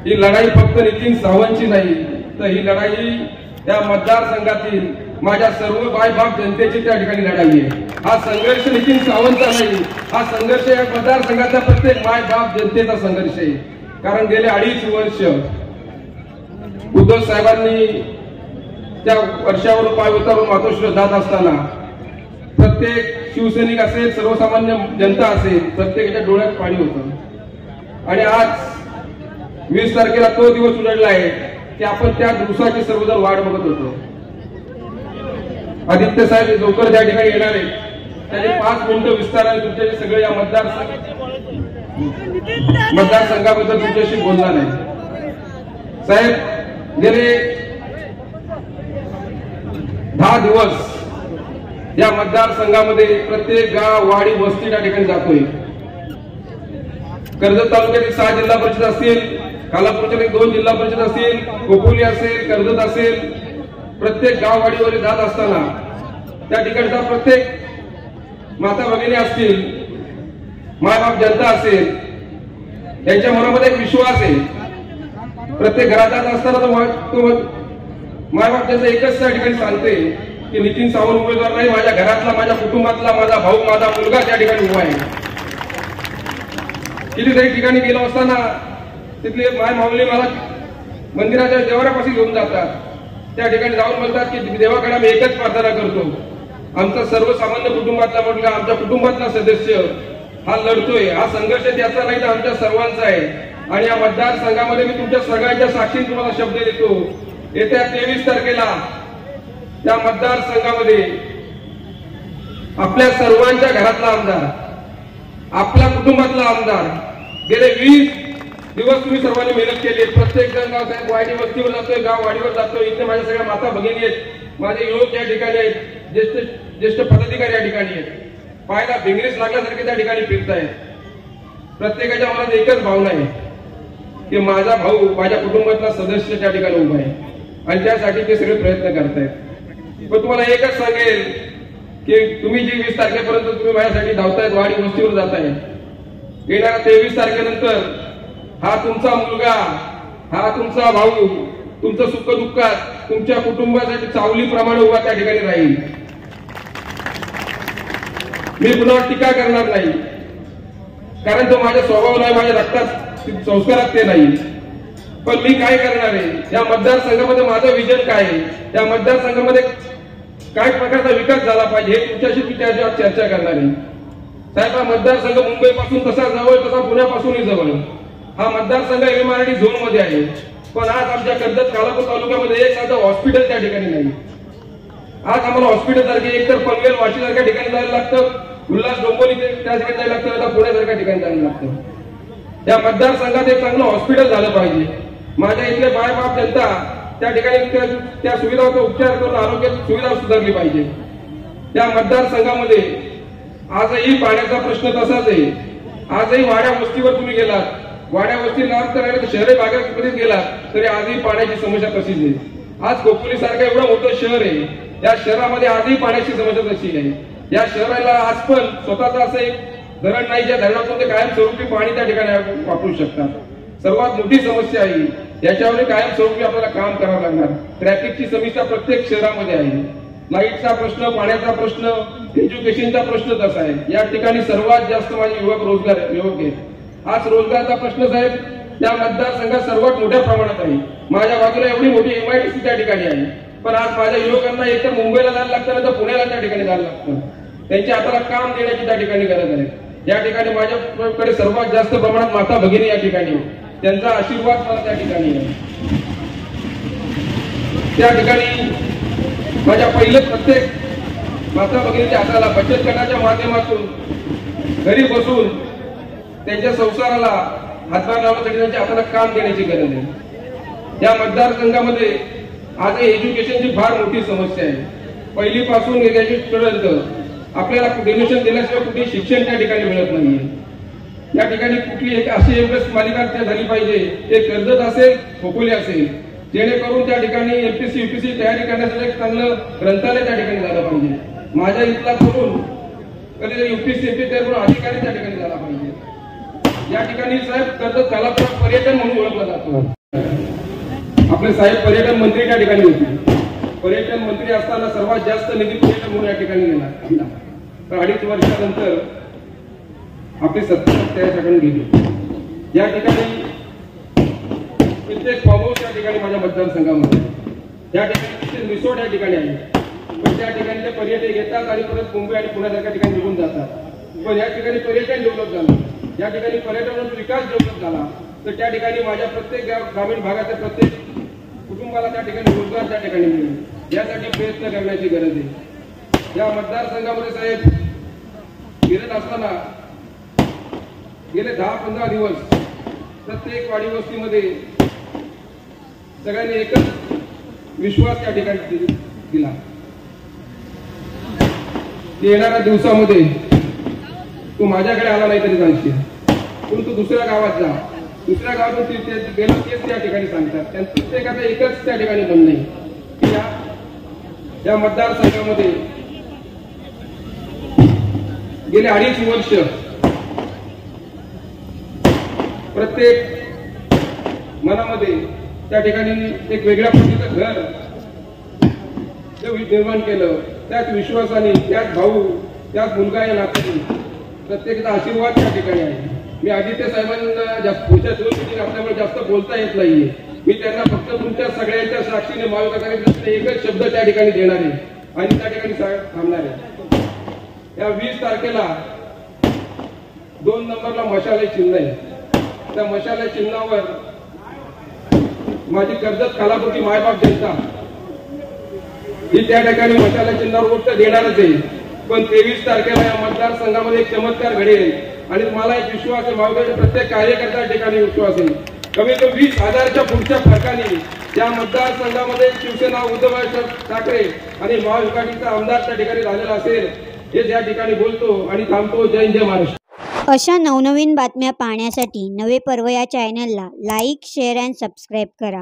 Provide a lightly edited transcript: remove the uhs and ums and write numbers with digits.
ही लढाई फक्त नितीन सावंतची नाही, तर ही लढाई त्या मतदारसंघातील माझ्या सर्व बाप जनतेची त्या ठिकाणी लढाई आहे। हा संघर्ष नितीन सावंतचा नाही, हा संघर्ष या मतदारसंघाचा प्रत्येक बाप जनतेचा संघर्ष आहे। कारण गेले 2.5 वर्ष उद्धव साहेबांनी त्या वर्षावर पाय उतारून मातोश्रीवर जात असताना प्रत्येक शिवसैनिक असेल, सर्वसामान्य जनता असेल, प्रत्येकाच्या डोळ्यात पाणी होतं। आणि आज 20 तारखेला तो दिवस उजाडला आहे की आपण त्या दिवसाची सर्वजण वाट बघत होतो। आदित्य साहेब लवकर त्या ठिकाणी येणार आहेत, त्याने 5 मिनिटं विस्ताराने तुमच्याशी सगळे या मतदारसंघाबद्दल तुमच्याशी बोलणार आहे। साहेब गेले 10 दिवस या मतदारसंघामध्ये प्रत्येक गाव, वाडी, वस्ती त्या ठिकाणी जातोय। कर्जत तालुक्यातील 6 जिल्हा परिषद असतील, कालापूरच्या 2 जिल्हा परिषद असतील, खोपोली असेल, कर्जत असेल, प्रत्येक गाववाडीवर जात असताना त्या ठिकाणचा प्रत्येक माता भगिनी असतील, मायबाप जनता असेल, यांच्या मनामध्ये एक विश्वास आहे। प्रत्येक घरात जात असताना तो मायबाप जनता एकच त्या ठिकाणी सांगते की नितीन सावंत उमेदवार नाही, माझ्या घरातला, माझ्या कुटुंबातला माझा भाऊ, माझा मुलगा त्या ठिकाणी उभा आहे। कितीतरी ठिकाणी गेलो असताना तिथले माय माऊली मला मंदिराच्या देवाऱ्यापाशी घेऊन जातात, त्या ठिकाणी जाऊन म्हणतात की देवाकडे आम्ही एकच प्रार्थना करतो, आमचा सर्वसामान्य कुटुंबातला मुलगा, आमच्या कुटुंबातला सदस्य हा लढतोय, हा संघर्ष त्याचा नाही तर आमच्या सर्वांचा आहे। आणि या मतदारसंघामध्ये मी तुमच्या सगळ्यांच्या साक्षीने तुम्हाला शब्द देतो, येत्या 23 तारखेला त्या मतदारसंघामध्ये आपल्या सर्वांच्या घरातला आमदार, आपल्या कुटुंबातला आमदार, गेले 20 दिवस तुम्ही सर्वांनी मेहनत केली, प्रत्येक जण गाव साहेब वाडी वस्तीवर जातोय, गाव वाडीवर जातोय, इथे माझ्या सगळ्या माता भगिनी आहेत, माझे युवक या ठिकाणी आहेत, ज्येष्ठ पदाधिकारी या ठिकाणी आहेत, पायाला भिंगरीस लागल्यासारखे त्या ठिकाणी फिरतायत। प्रत्येकाच्या मनात एकच भावना आहे की माझा भाऊ, माझ्या कुटुंबातला सदस्य त्या ठिकाणी उभा आहे आणि त्यासाठी ते सगळे प्रयत्न करतायत। पण तुम्हाला एकच सांगेल की तुम्ही जी 20 तारखेपर्यंत तुम्ही माझ्यासाठी धावतायत, वाडी वस्तीवर जाताय, येणाऱ्या 23 तारखेनंतर हा तुमचा मुलगा, हा तुमचा भाऊ, तुमचं सुख दुःखात तुमच्या कुटुंबासाठी सावलीप्रमाणे उभा त्या ठिकाणी राहील। मी पुन्हा टीका करणार नाही, कारण तो माझ्या स्वभाव नाही, माझ्या रक्तात, संस्कारात ते नाही। पण मी काय करणार आहे, या मतदारसंघामध्ये माझं विजन काय आहे, या मतदारसंघामध्ये काय प्रकारचा विकास झाला पाहिजे हे तुमच्याशी मी चर्चा करणार आहे। साहेब, हा मतदारसंघ मुंबईपासून तसा जवळ, तसा पुण्यापासूनही जवळ, हा मतदारसंघ MMRD झोन मध्ये आहे। पण आज आमच्या कर्जत कालापूर तालुक्यामध्ये एक साधं हॉस्पिटल त्या ठिकाणी नाही। आज आम्हाला हॉस्पिटल सारखे एकतर पनवेल, वाशी सारख्या ठिकाणी जायला लागतं, उल्हास डोंबिवली त्या ठिकाणी जायला लागतं, आता पुण्यासारख्या ठिकाणी जायला लागतं। या मतदारसंघात एक चांगलं हॉस्पिटल झालं पाहिजे, माझ्या इथले बाप जनता त्या ठिकाणी त्या सुविधांचा उपचार करून आरोग्य सुविधा सुधारली पाहिजे। त्या मतदारसंघामध्ये आजही पाण्याचा प्रश्न तसाच आहे। आजही वाड्या वस्तीवर तुम्ही गेलात, वाड्या वस्ती लाभ करायला तर शहरी भागामध्ये गेलात तरी आजही पाण्याची समस्या तशीच आहे। आज खोपोली सारखं एवढं मोठं शहर आहे, या शहरामध्ये आजही पाण्याची समस्या तशी आहे। या शहराला आज पण स्वतःचं असं एक धरण नाही, ज्या धरणातून ते कायमस्वरूपी पाणी त्या ठिकाणी वापरू शकतात। सर्वात मोठी समस्या आहे, याच्यावर कायमस्वरूपी आपल्याला काम करावं लागणार। ट्रॅफिकची समस्या प्रत्येक शहरामध्ये आहे, लाईटचा प्रश्न, पाण्याचा प्रश्न, एज्युकेशनचा प्रश्न तसा आहे। या ठिकाणी सर्वात जास्त माझे युवक आहेत। आज रोजगाराचा प्रश्न साहेब त्या मतदारसंघात सर्वात मोठ्या प्रमाणात आहे। माझ्या बाजूला एवढी मोठी MIDC त्या ठिकाणी आहे, पण आज माझ्या युवकांना एकतर मुंबईला जायला लागतं, तर पुण्याला त्या ठिकाणी जायला लागतं। त्यांच्या हाताला काम देण्याची त्या ठिकाणी गरज आहे। या ठिकाणी माझ्याकडे सर्वात जास्त प्रमाणात माता भगिनी या ठिकाणी, त्यांचा आशीर्वाद मला त्या ठिकाणी आहे। त्या ठिकाणी माझ्या पहिलं प्रत्येक माता भगिनीच्या हाताला बचत गटाच्या माध्यमातून घरी बसून त्यांच्या संसाराला हातभार लावण्यासाठी त्यांच्या हाताला काम देण्याची गरज आहे। या मतदारसंघामध्ये आज एज्युकेशनची फार मोठी समस्या आहे। पहिलीपासून ग्रॅज्युएटपर्यंत आपल्याला डोनेशन दिल्याशिवाय कुठे शिक्षण त्या ठिकाणी मिळत नाहीये। या ठिकाणी कुठली एक अशी एमएस मालिका झाली पाहिजे, ते कर्जत असेल, खोपोली असेल, जेणेकरून त्या ठिकाणी MPSC UPSC तयारी करण्यासाठी एक चांगलं ग्रंथालय त्या ठिकाणी झालं पाहिजे। माझ्या इथला करून कधीतरी UPSC MPSC तयार करून अधिकारी त्या ठिकाणी झाला पाहिजे। या ठिकाणी साहेब कर्जत खालापूर पर्यटन म्हणून ओळखला जातो. आपले साहेब पर्यटन मंत्री त्या ठिकाणी होते. पर्यटन मंत्री असताना सर्वात जास्त निधी पर्यटन म्हणून या ठिकाणी दिला. तर 2.5 वर्षानंतर आपली सत्ता त्या ठिकाणी गेली. या ठिकाणी कित्येक फार्म हाऊस या ठिकाणी माझ्या मतदारसंघामध्ये, या ठिकाणी रिसॉर्ट या ठिकाणी आहे. पण त्या ठिकाणी ते पर्यटक येतात आणि परत मुंबई आणि पुण्यासारख्या ठिकाणी निघून जातात. पण या ठिकाणी पर्यटन डेव्हलप झालं, या ठिकाणी पर्यटनाचा विकास डेव्हलप झाला. तर त्या ठिकाणी माझ्या प्रत्येक ग्रामीण भागाच्या प्रत्येक कुटुंबाला त्या ठिकाणी रोजगार त्या ठिकाणी मिळेल, यासाठी प्रयत्न करण्याची गरज आहे. या मतदारसंघामध्ये साहेब फिरत असताना गेले 10-15 दिवस प्रत्येक वाडी वस्तीमध्ये सगळ्यांनी एकच विश्वास त्या ठिकाणी दिला की येणाऱ्या दिवसामध्ये तू माझ्याकडे आला नाही तरी जायचे, पण तू दुसऱ्या गावात जा. दुसऱ्या गावातून गेलो तेच त्या ठिकाणी सांगतात. त्यांचं प्रत्येकाचं एकच त्या ठिकाणी म्हणणं आहे की या मतदारसंघामध्ये गेले 2.5 वर्ष प्रत्येक मनामध्ये त्या ठिकाणी एक वेगळ्या प्रकारचं घर निर्माण केलं. त्याच विश्वासाने, त्याच भाऊ, त्याच मुलगा या नात्याने प्रत्येकाचा आशीर्वाद त्या ठिकाणी आहे. मी आदित्य साहेबांना पुढच्या 2 मिनिट आपल्यामुळे जास्त बोलता येत नाहीये. मी त्यांना फक्त तुमच्या सगळ्यांच्या साक्षीने महाविकास एकच शब्द त्या ठिकाणी देणार आहे आणि त्या ठिकाणी थांबणार आहे. या 20 तारखेला 2 नंबरला मशाल चिन्ह आहे. त्या मशाल चिन्हावर माझी कर्जत खालापूरची मायबाप जनता ही त्या ठिकाणी मशाल चिन्हावर वोट देणारच आहे. पण 23 तारखेला या मतदारसंघामध्ये एक चमत्कार घडेल आणि मला एक विश्वास आहे, महाविकासच्या प्रत्येक कार्यकर्त्या ठिकाणी विश्वास आहे. कमीत कमी 20,000च्या पुढच्या फरकाने या मतदारसंघामध्ये शिवसेना, उद्धव ठाकरे आणि महाविकासचा आमदार त्या ठिकाणी झालेला असेल, हे या ठिकाणी बोलतो आणि थांबतो. जय जय महाराष्ट्र. अशा नवनवीन बातम्या पाहण्यासाठी नवे पर्व या चॅनलला लाईक, शेअर अँड सबस्क्राईब करा.